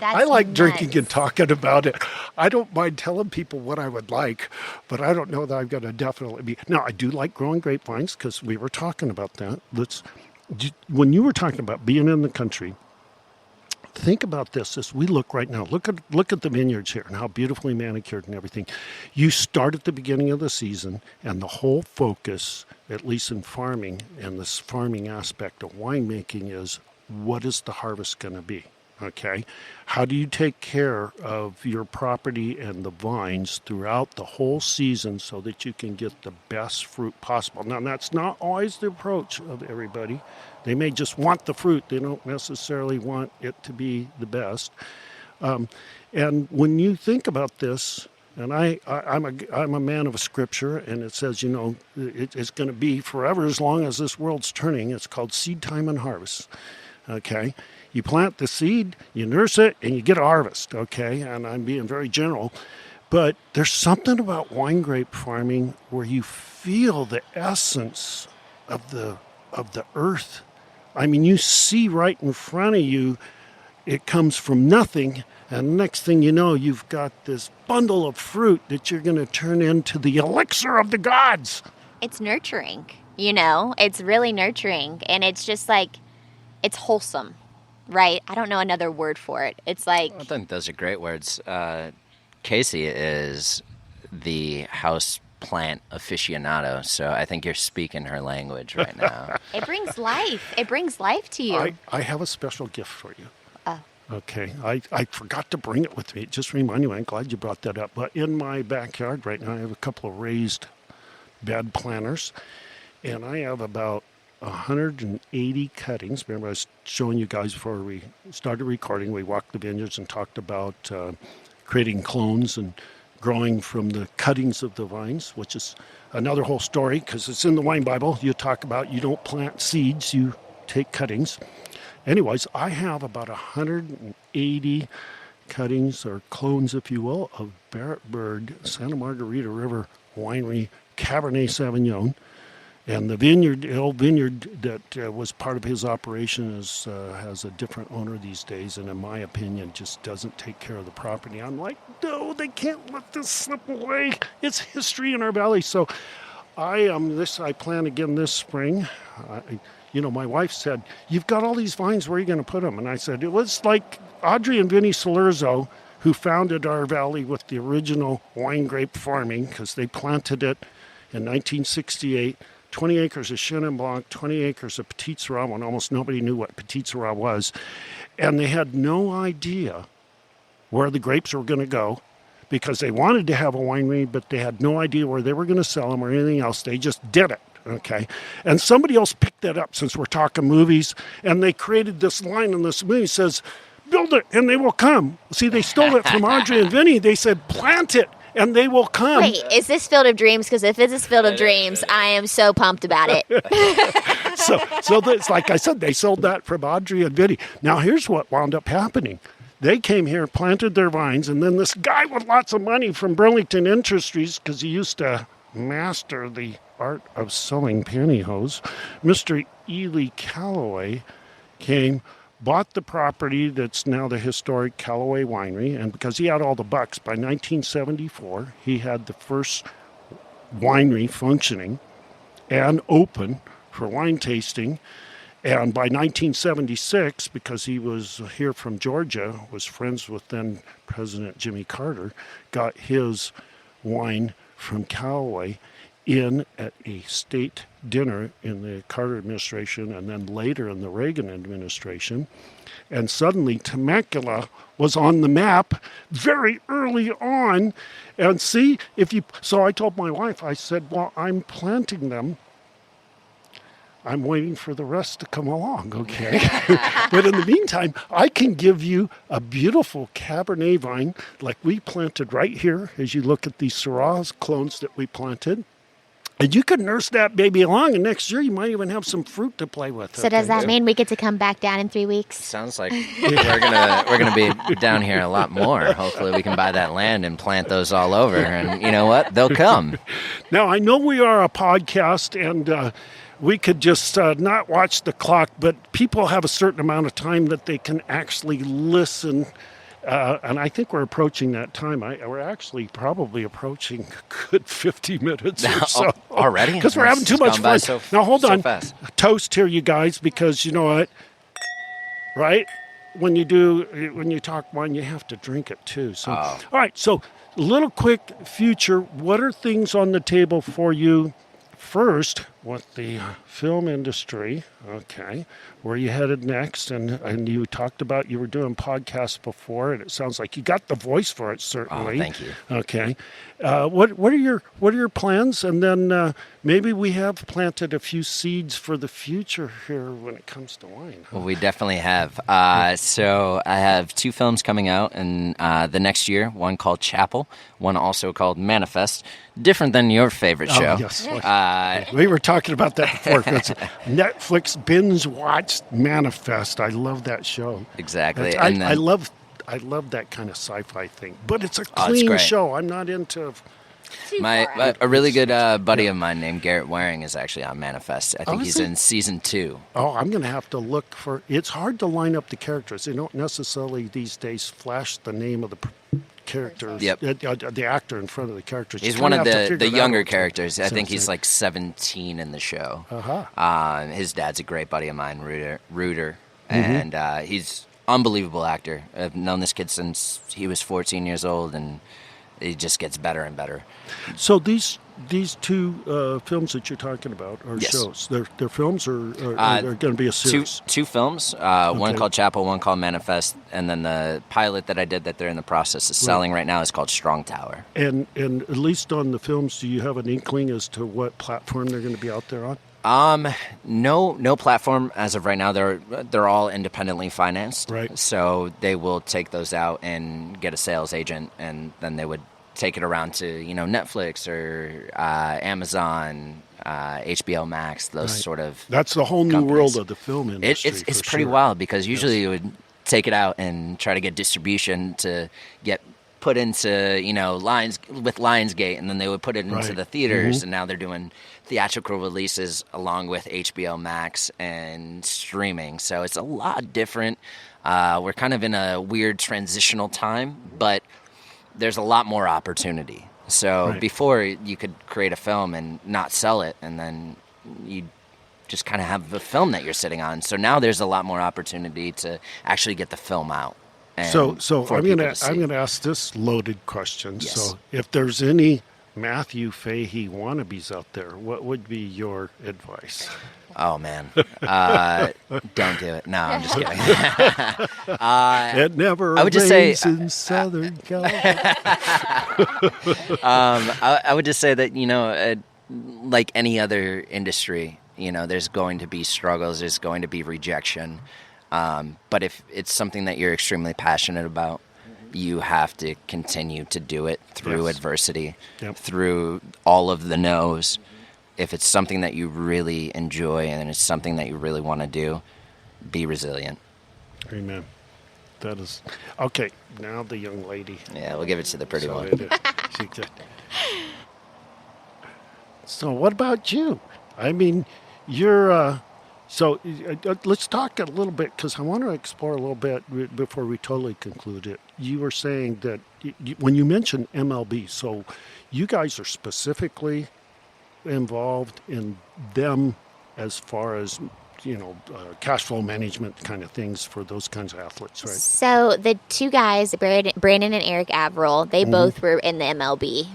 I like nuts. drinking and talking about it. I don't mind telling people what I would like, but I don't know that I'm going to definitely be. Now, I do like growing grapevines because we were talking about that. When you were talking about being in the country, think about this as we look right now. Look at the vineyards here and how beautifully manicured and everything. You start at the beginning of the season, and the whole focus, at least in farming and this farming aspect of winemaking, is what is the harvest going to be? Okay, how do you take care of your property and the vines throughout the whole season so that you can get the best fruit possible? Now, that's not always the approach of everybody. They may just want the fruit. They don't necessarily want it to be the best. And when you think about this, and I'm a man of scripture, and it says, it's going to be forever as long as this world's turning. It's called seed time and harvest. Okay, you plant the seed, you nurse it, and you get a harvest. Okay, and I'm being very general, but there's something about wine grape farming where you feel the essence of the earth. I mean, you see right in front of you, it comes from nothing, and next thing you know, you've got this bundle of fruit that you're going to turn into the elixir of the gods. It's nurturing, it's really nurturing. And it's just like, it's wholesome, right? I don't know another word for it. It's like... I think those are great words. Kasey is the house plant aficionado, so I think you're speaking her language right now. It brings life. It brings life to you. I have a special gift for you. Oh. Okay, I forgot to bring it with me. It just reminded me. I'm glad you brought that up. But in my backyard right now, I have a couple of raised bed planters, and I have about 180 cuttings. Remember, I was showing you guys before we started recording. We walked the vineyards and talked about creating clones and growing from the cuttings of the vines, which is another whole story because it's in the wine Bible. You talk about you don't plant seeds, you take cuttings. Anyways, I have about 180 cuttings or clones, if you will, of Barrett Bird Santa Margarita River Winery Cabernet Sauvignon. And the old vineyard that was part of his operation has a different owner these days, and in my opinion, just doesn't take care of the property. I'm like, no, they can't let this slip away. It's history in our valley. So I plan again this spring. My wife said, you've got all these vines, where are you going to put them? And I said, it was like Audrey and Vinnie Salurzo, who founded our valley with the original wine grape farming, because they planted it in 1968. 20 acres of Chenin Blanc, 20 acres of Petit Syrah, when almost nobody knew what Petit Syrah was. And they had no idea where the grapes were going to go because they wanted to have a winery, but they had no idea where they were going to sell them or anything else. They just did it. Okay. And somebody else picked that up since we're talking movies, and they created this line in this movie that says, build it and they will come. See, they stole it from Audrey and Vinny. They said, plant it and they will come. Wait, is this Field of Dreams? Because if it is Field of Dreams, I am so pumped about it. So that's, like I said, they sold that from Audrey and Vinny. Now, here's what wound up happening. They came here, planted their vines, and then this guy with lots of money from Burlington Industries, because he used to master the art of selling pantyhose, Mr. Ely Calloway came, bought the property that's now the historic Calloway Winery, and because he had all the bucks, by 1974, he had the first winery functioning and open for wine tasting. And by 1976, because he was here from Georgia, was friends with then President Jimmy Carter, got his wine from Callaway in at a state dinner in the Carter administration and then later in the Reagan administration. And suddenly Temecula was on the map very early on. And see, so I told my wife, I said, well, I'm planting them. I'm waiting for the rest to come along, okay? But in the meantime, I can give you a beautiful Cabernet vine like we planted right here as you look at these Syrah clones that we planted. And you could nurse that baby along, and next year you might even have some fruit to play with. So does that mean we get to come back down in 3 weeks? Sounds like we're gonna be down here a lot more. Hopefully we can buy that land and plant those all over. And you know what? They'll come. Now, I know we are a podcast, and we could just not watch the clock, but people have a certain amount of time that they can actually listen. And I think we're approaching that time. We're actually probably approaching a good 50 minutes or so. Already? Because we're having too much fun. Now, hold on. Fast. Toast here, you guys, because you know what? Right? When you talk wine, you have to drink it too. So, All right. So, a little quick future. What are things on the table for you? First, with the film industry, okay, where you headed next, and you talked about you were doing podcasts before, and it sounds like you got the voice for it, certainly. Oh, thank you. Okay, what are your plans? And then maybe we have planted a few seeds for the future here when it comes to wine. Huh? Well, we definitely have. So I have 2 films coming out in the next year. One called Chapel, one also called Manifest. Different than your favorite show. Oh, yes. We were talking about that before. Netflix binge watched Manifest. I love that show. Exactly. I love that kind of sci-fi thing. But it's a clean show. I'm not into... A really good buddy of mine named Garrett Waring is actually on Manifest. I think he's in season 2. Oh, I'm going to have to look for... It's hard to line up the characters. They don't necessarily these days flash the name of the characters, yep. The actor in front of the characters. He's one of the younger characters. I think he's like 17 in the show. His dad's a great buddy of mine, Rooter, and he's unbelievable actor. I've known this kid since he was 14 years old, and he just gets better and better. So these 2 films that you're talking about are shows. They're films, or they're going to be a series? Two films. One called Chapel, one called Manifest, and then the pilot that I did that they're in the process of selling right now is called Strong Tower. And at least on the films, do you have an inkling as to what platform they're going to be out there on? No platform as of right now. They're all independently financed. Right. So they will take those out and get a sales agent, and then they would take it around to Netflix or Amazon, HBO Max, those sort of. That's the whole new world of the film industry. It's pretty wild because usually you would take it out and try to get distribution to get put into lines with Lionsgate, and then they would put it into the theaters, and now they're doing theatrical releases along with HBO Max and streaming. So it's a lot different. We're kind of in a weird transitional time, but there's a lot more opportunity. So before, you could create a film and not sell it, and then you just kind of have the film that you're sitting on. So now there's a lot more opportunity to actually get the film out. So I'm going to ask this loaded question. Yes. So if there's any Matthew Fahey wannabes out there, what would be your advice? Oh, man. Don't do it. No, I'm just kidding. It never I would just say, rains in Southern California. I would just say that, like any other industry, there's going to be struggles, there's going to be rejection. But if it's something that you're extremely passionate about, you have to continue to do it through adversity, through all of the no's. If it's something that you really enjoy and it's something that you really want to do, be resilient. Amen. That is okay. Now the young lady. Yeah, we'll give it to the pretty one. So what about you? I mean, you're. So let's talk a little bit, because I want to explore a little bit before we totally conclude it. You were saying that when you mentioned MLB, so you guys are specifically involved in them as far as cash flow management kind of things for those kinds of athletes, right? So the two guys, Brandon and Eric Averill, they both were in the MLB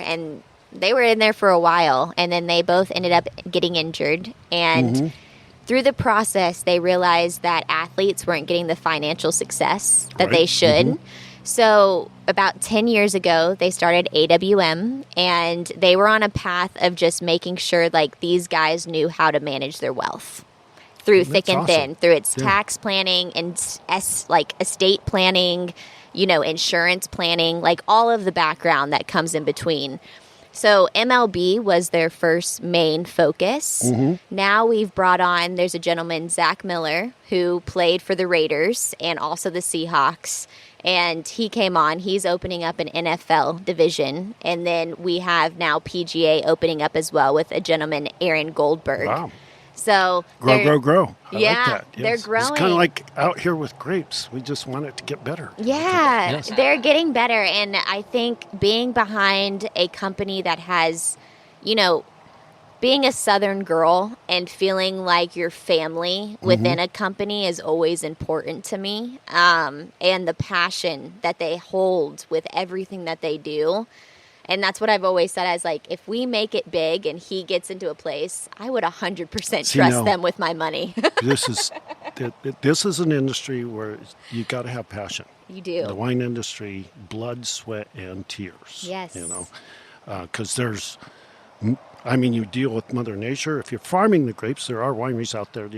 and they were in there for a while, and then they both ended up getting injured. And through the process, they realized that athletes weren't getting the financial success that they should. So about 10 years ago, they started AWM, and they were on a path of just making sure like these guys knew how to manage their wealth through thick and thin, through its tax planning and estate planning, insurance planning, like all of the background that comes in between. So MLB was their first main focus. Now we've brought on, there's a gentleman, Zach Miller, who played for the Raiders and also the Seahawks. And he came on. He's opening up an NFL division. And then we have now PGA opening up as well with a gentleman, Aaron Goldberg. Wow. So grow. I like that. Yes. They're growing. It's kind of like out here with grapes. We just want it to get better. Yeah, they're getting better. And I think being behind a company that has, being a Southern girl and feeling like your family within a company is always important to me. And the passion that they hold with everything that they do. And that's what I've always said, as like, if we make it big and he gets into a place, I would 100% trust them with my money. This is an industry where you got to have passion. You do. The wine industry, blood, sweat, and tears. Yes. Because you deal with Mother Nature. If you're farming the grapes, there are wineries out there,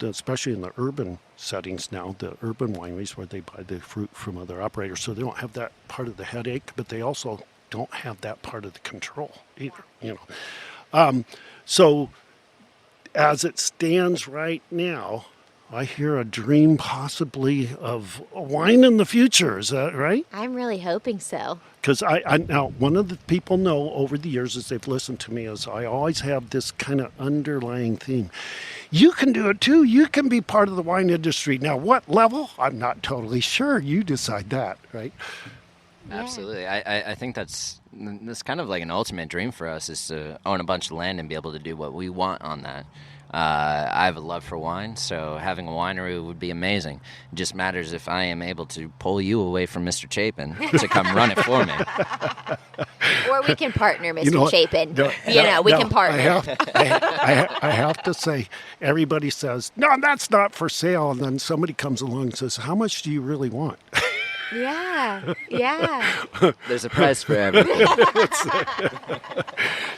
especially in the urban settings now, the urban wineries where they buy the fruit from other operators. So they don't have that part of the headache, but they also don't have that part of the control either, So as it stands right now, I hear a dream possibly of wine in the future. Is that right? I'm really hoping so. Because I now, one of the people know over the years as they've listened to me is I always have this kind of underlying theme. You can do it too. You can be part of the wine industry. Now, what level? I'm not totally sure. You decide that, right? Absolutely. I think that's kind of like an ultimate dream for us, is to own a bunch of land and be able to do what we want on that. I have a love for wine, so having a winery would be amazing. It just matters if I am able to pull you away from Mr. Chapin to come run it for me. Or we can partner, Mr. Chapin. We can partner. I have to say, everybody says, no, that's not for sale. And then somebody comes along and says, how much do you really want? Yeah. There's a price for everything.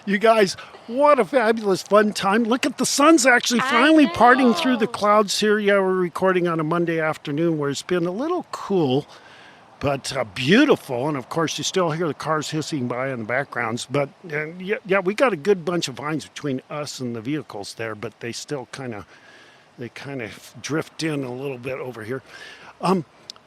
You guys, what a fabulous fun time. Look at the sun's actually finally parting through the clouds here. Yeah, we're recording on a Monday afternoon where it's been a little cool, but beautiful. And of course, you still hear the cars hissing by in the backgrounds. But we got a good bunch of vines between us and the vehicles there, but they still kind of drift in a little bit over here.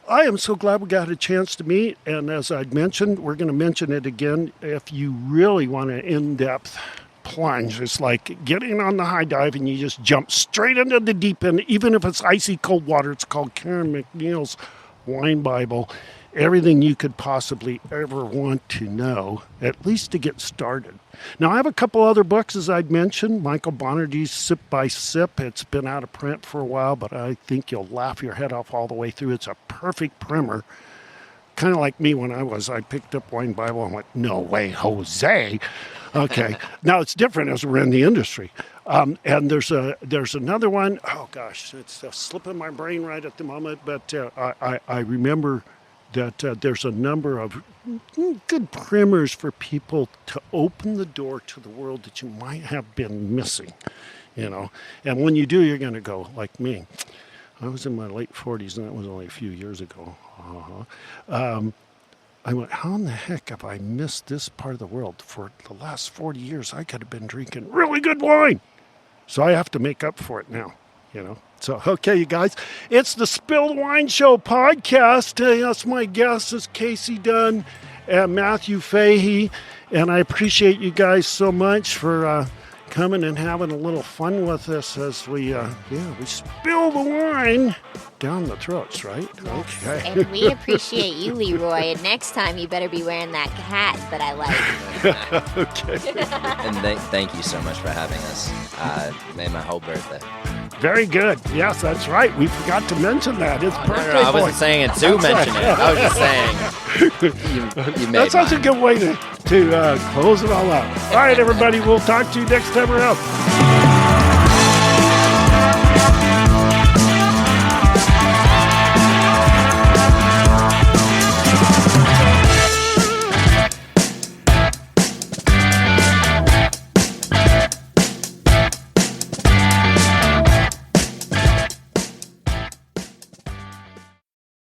I am so glad we got a chance to meet, and as I'd mentioned, we're going to mention it again. If you really want an in-depth plunge, it's like getting on the high dive and you just jump straight into the deep end, even if it's icy cold water. It's called Karen MacNeil's Wine Bible. Everything you could possibly ever want to know, at least to get started. Now, I have a couple other books, as I'd mentioned. Michael Bonnerdy's Sip by Sip. It's been out of print for a while, but I think you'll laugh your head off all the way through. It's a perfect primer kind of like me when I picked up Wine Bible and went, no way, Jose. Okay. Now it's different as we're in the industry. And there's another one. Oh gosh, it's slipping my brain right at the moment. But I remember that there's a number of good primers for people to open the door to the world that you might have been missing, And when you do, you're going to go like me. I was in my late 40s, and that was only a few years ago. I went, how in the heck have I missed this part of the world? For the last 40 years, I could have been drinking really good wine. So I have to make up for it now, So, okay, you guys, it's the Spilled Wine Show podcast. Yes, my guest is Kasey Dunn and Matthew Fahey, and I appreciate you guys so much for coming and having a little fun with us as we spill the wine down the throats, right? Okay. And we appreciate you, Leroy. And next time, you better be wearing that hat that I like. Okay. And thank you so much for having us. Made my whole birthday. Very good. Yes, that's right. We forgot to mention that. It's birthday I wasn't saying it to mention it. I was just saying you made That's such a good way to close it all out. All right, everybody. We'll talk to you next time around.